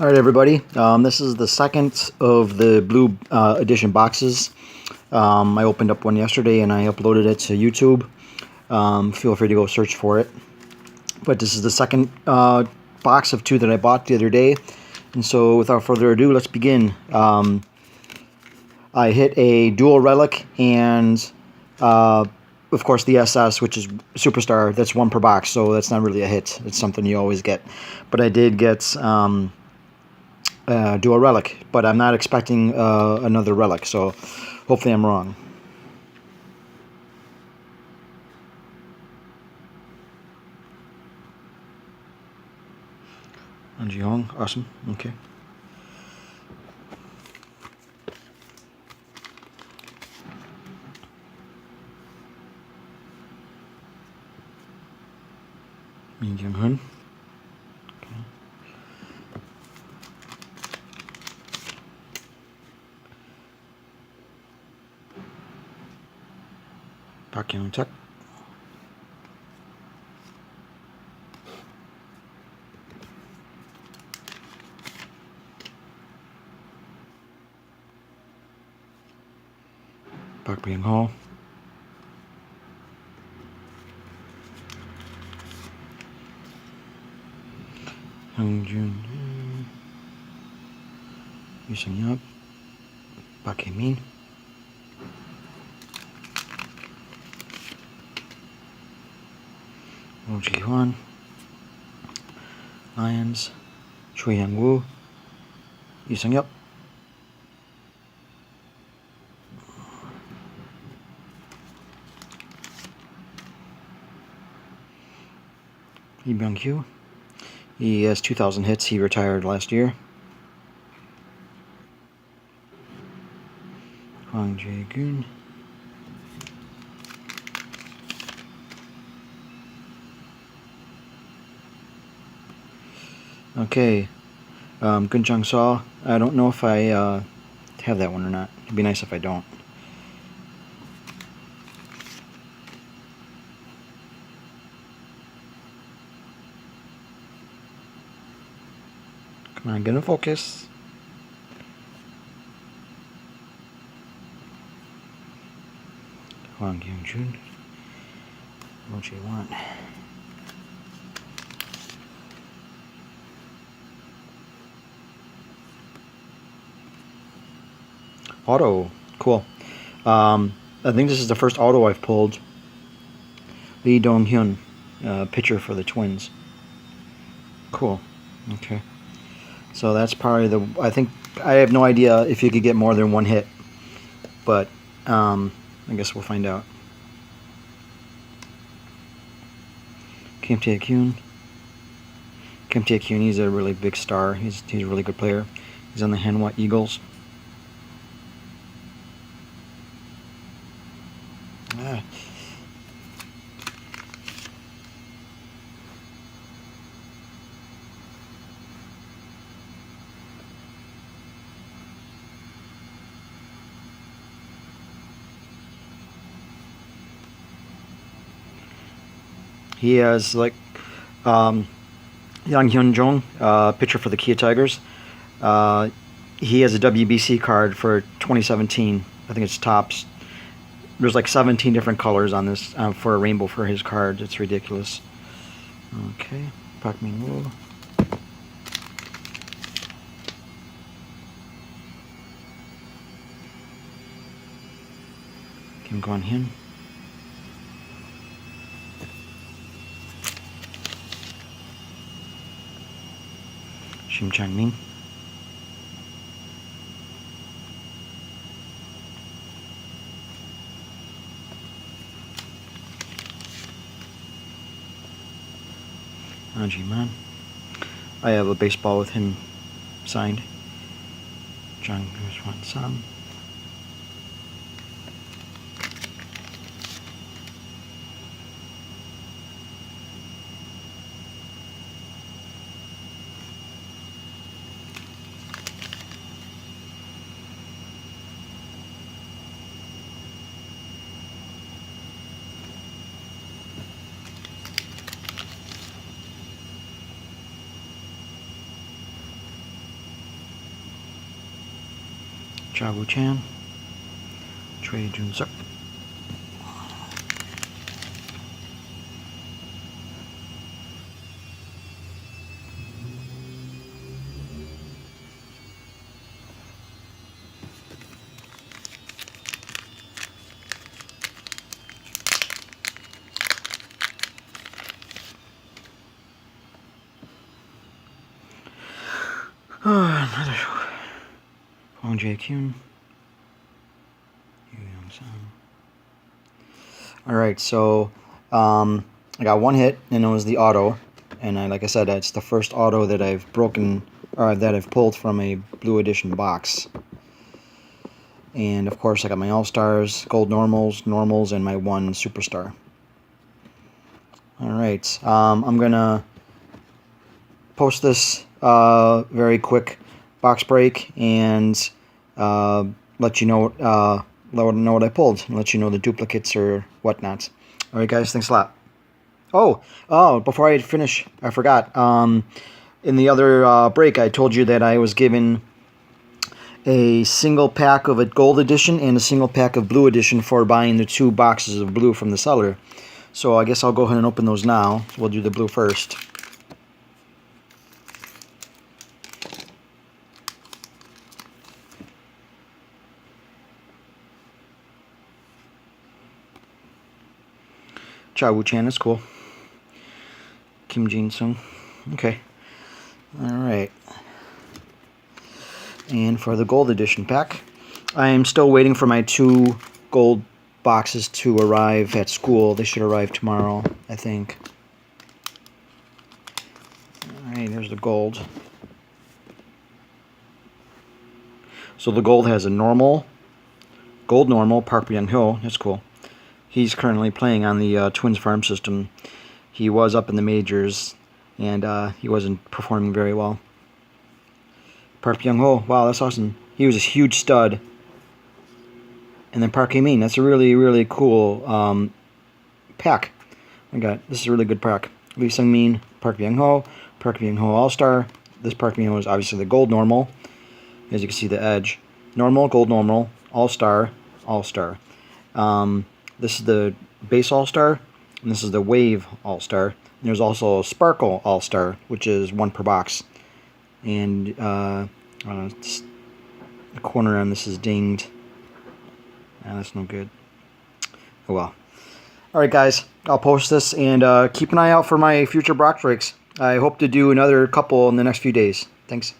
All right, everybody. This is the second of the blue edition boxes. I opened up one yesterday and I uploaded it to YouTube. Feel free to go search for it. But this is the second box of two that I bought the other day. And so without further ado, let's begin. I hit a dual relic and of course the SS, which is Superstar. That's one per box, so that's not really a hit. It's something you always get. But I did get dual relic, but I'm not expecting another relic, so hopefully I'm wrong. Hong, awesome. Okay. Min Jung-hun. Okay. Park Young-tak. Park Byung-ho. Hong Jun. Lee Sang-yup. Park Hae-min. Oh Ji-hwan. Lions. Choi Young-woo. Lee Sang-yup. Lee Byung-kyu. He has 2,000 hits. He retired last year. Hwang Jae-gun. Okay. Gun Jung-seo. I don't know if I have that one or not. It'd be nice if I don't. Come on, get in focus. Hwang Kyung-jun. What you want? Auto. Cool. I think this is the first auto I've pulled. Lee Dong-hyun, pitcher for the Twins. Cool. Okay. So that's probably the... I think... I have no idea if you could get more than one hit. But, I guess we'll find out. Kim Tae-kyun. Kim Tae-kyun, he's a really big star. He's a really good player. He's on the Hanwha Eagles. He has like Yang Hyun-jong, pitcher for the Kia Tigers. He has a WBC card for 2017. I think it's tops. There's like 17 different colors on this for a rainbow for his card. It's ridiculous. Okay, Park Min-woo. Kim Kwon-hyun. Shim Chang-min. Ji-man. I have a baseball with him signed. Jang Hwan-sam. Chabu Chan, Ntreev Duael. Another Hong Jae Kyun. Alright, so I got one hit, and it was the auto. And like I said, it's the first auto that I've broken, or that I've pulled from a Blue Edition box. And of course, I got my All-Stars, Gold Normals, and my one Superstar. Alright, I'm gonna post this very quick box break and let you know what I pulled, and let you know the duplicates or whatnot. Alright guys, thanks a lot. Oh, before I finish, I forgot. In the other break, I told you that I was given a single pack of a Gold Edition and a single pack of Blue Edition for buying the 2 boxes of blue from the seller. So I guess I'll go ahead and open those now. We'll do the blue first. Chabu Chan is cool. Kim Jin Sung. Okay. Alright. And for the Gold Edition pack, I am still waiting for my 2 gold boxes to arrive at school. They should arrive tomorrow, I think. Alright, there's the gold. So the gold has a normal, gold normal, Park Byung-ho. That's cool. He's currently playing on the Twins farm system. He was up in the majors, and he wasn't performing very well. Park Byung-ho, wow, that's awesome. He was a huge stud. And then Park Hae-min, that's a really, really cool pack. I got this is a really good pack. Lee Sung-min, Park Byung-ho All-Star. This Park Byung-ho is obviously the gold normal. As you can see, the edge. Normal, gold normal, All-Star, All-Star. This is the base All-Star, and this is the wave All-Star. There's also a Sparkle All-Star, which is 1 per box. And the corner on this is dinged. That's no good. Oh well. Alright guys, I'll post this, and keep an eye out for my future box breaks. I hope to do another couple in the next few days. Thanks.